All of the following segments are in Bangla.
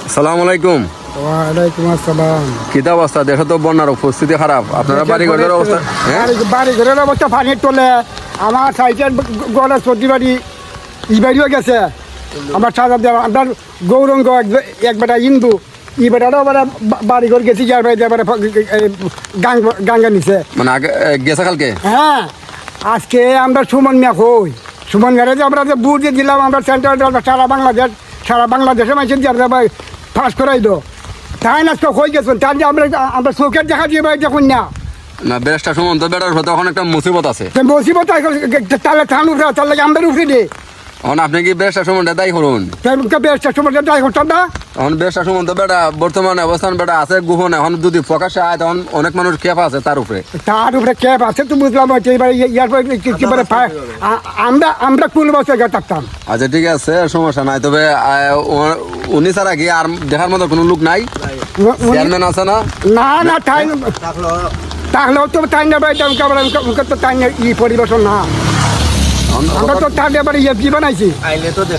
আসসালামু আলাইকুম। ওয়ালাইকুম আসসালাম। কিতা অবস্থা? দেশে তো বন্যার পরিস্থিতি খারাপ, আপনারা বাড়ি ঘরের অবস্থা? বাড়ি ঘরের অবস্থা পানির তোলে। আমার সাইকেল গলা সর্দি বাড়ি ই বাড়িও গেছে। আমার সাজা দেওয়া আপনার গৌরঙ্গ এক বেটা হিন্দু ই বেটারও বেটা বাড়ি ঘর গেছি যার বাড়িতে এবারে গাঙ্গা নিছে। মানে আগে গেছে কালকে? হ্যাঁ, আজকে আমরা সুমন মিয়া কই সুমন মিয়ারে যে আমরা যে বুট দিয়ে দিলাম আমরা সেন্ট্রাল সারা বাংলাদেশে মানুষের যে আমরা ফাঁস করাই দো তাই না হয়ে গেছেন তার যে আমরা চোখের দেখা দিয়ে ভাই দেখুন না না বেশটা সুমন্ত বেটার হতে এখন একটা মুসিবত আছে। মুসিবত তাহলে থান উঠে তার লাগে আমরা উঠে দিই। এখন আপনি কি বেশটা সুমনটা দায়ী করুন? বেশটা সময় ট্রাই করতাম না। এখন বেশটা সুমন্ত বেটা বর্তমানে অবস্থান বেটা আছে গোপনে, এখন যদি প্রকাশ্যে আয় তখন অনেক মানুষ ক্ষেপ আছে তার উপরে ক্যাব আছে তো বুঝলাম এবারে আমরা কোন বছর থাকতাম। আচ্ছা ঠিক আছে, সমস্যা নাই। তবে উনি ছাড়া কি আর দেখার মতো কোনো লোক নাই? চেয়ারম্যান আছে না? না না তাই তাহলেও তো তাই না ভাই তো তাই না ই পরিবেশন না। আমরা তো তার ব্যাপারে ইয়ে বানাইছি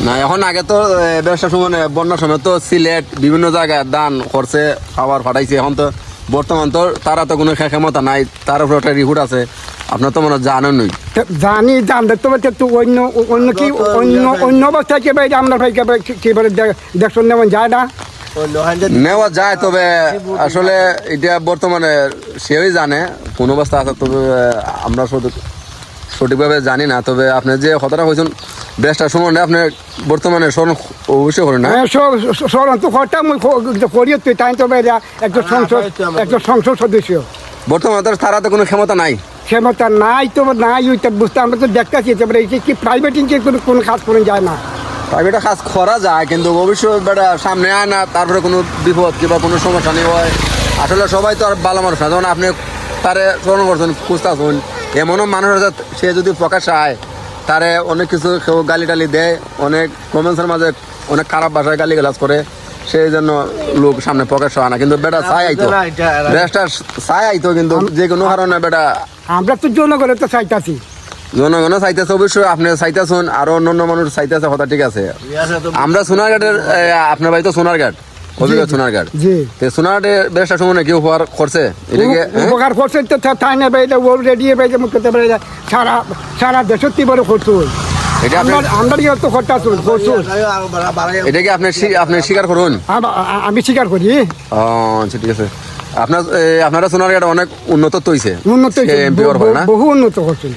না। এখন আগে তো ব্যবসা সময় বন্যার সময় তো সিলেট বিভিন্ন জায়গায় দান করছে, খাবার ফাটাইছে। এখন তো বর্তমান তো তারা তো কোনো ক্ষমতা নাই, তার উপর একটা রিপোর্ট আছে। আপনার তো মনে জানেন নই? জানি জানতে তো অন্য অন্য কি অন্য অবস্থায় কে ভাই আপনার ভাই কেবারে দেখুন নেওয়া যায় না? নেওয়া যায়, তবে আসলে এটা বর্তমানে সেও জানে কোন অবস্থা আছে। তবে আমরা সঠিকভাবে জানি না। তবে আপনি যে কথাটা বলছেন বেশটা সম্বন্ধে আপনি বর্তমানে স্মরণ অবশ্যই করেন না? স্মরণ তো করতাম করিও তুই তাই তো একটা সংসদ সদস্য। বর্তমানে তারা তো কোনো ক্ষমতা নাই। ক্ষমতা নাই তো নাই ওইটা বুঝতে আমরা তো দেখতেছি কি প্রাইভেট কোনো কাজ করে যায় না। প্রাইভেটে কাজ করা যায় কিন্তু ভবিষ্যৎ বেটা সামনে আয় না, তারপরে কোনো বিপদ কিংবা কোনো সমস্যা নেই হয়। আসলে সবাই তো আর ভালো মানুষ না। যেমন আপনি তারে স্মরণ করছেন, খুঁজতে আসুন, এমনও মানুষ আছে সে যদি প্রকাশ আয় তারে অনেক কিছু কেউ গালি টালি দেয়, অনেক কমেন্টসের মাঝে অনেক খারাপ ভাষায় গালি গালাজ করে, সেই জন্য লোক সামনে প্রকাশ হয় না। কিন্তু বেটা চাই আইতো, বেশটা চাই আইতো, কিন্তু যে কোনো কারণে বেটা আমরা তো জনগণের তো চাইতাছি, জনগণও চাইতেছে। অবশ্যই আপনি চাইতেছেন, আরো অন্যান্য মানুষ চাইতেছে, কথা ঠিক আছে। আমরা সোনারঘাটের আপনার বাড়ি তো সোনারঘাট, অভিজ্ঞ সোনারঘাট, সোনারঘাটে বেশটা সময় কি উপহার করছে? উপকার করছে তো তাই না ভাই অলরেডি ভাই যেমন করতে পারে সারা দেশত্তি বড় করছো এটা আমরা তো করতে করছো। এটা কি আপনি স্বীকার করুন? আমি স্বীকার করি। আচ্ছা ঠিক আছে। আপনারা সোনারঘাট অনেক উন্নত হয়েছে, বহু উন্নত করছে।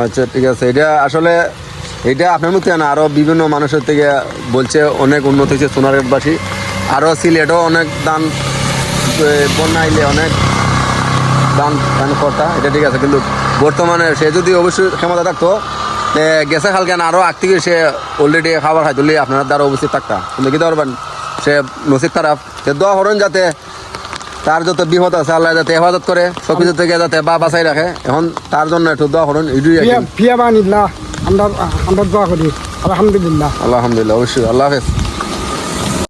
আচ্ছা ঠিক আছে। এটা আসলে এটা আপনার মধ্যে না, আরো বিভিন্ন মানুষের থেকে বলছে অনেক উন্নত হয়েছে সোনারঘাটবাসী। আরো সিলেটও অনেক দান বন্যা আইলে অনেক দান কর্তা, এটা ঠিক আছে। কিন্তু বর্তমানে সে যদি অবশ্যই ক্ষমতা থাকতো গেছে খালকে আরো আগ থেকে সে অলরেডি খাবার খাই তুলি আপনার দ্বারা উপস্থিত থাকতা, কিন্তু কি পারবেন সে নসিব খারাপ। সে দোয়া করেন যাতে তার যত বিপদ আছে আল্লাহ যাতে হেফাজত করে, সবকিছু থেকে যাতে বাঁচাই রাখে। এখন তার জন্য একটু দোয়া করুন। আমরা দোয়া করি। আলহামদুলিল্লাহ, আলহামদুলিল্লাহ, অবশ্যই। আল্লাহ হাফেজ।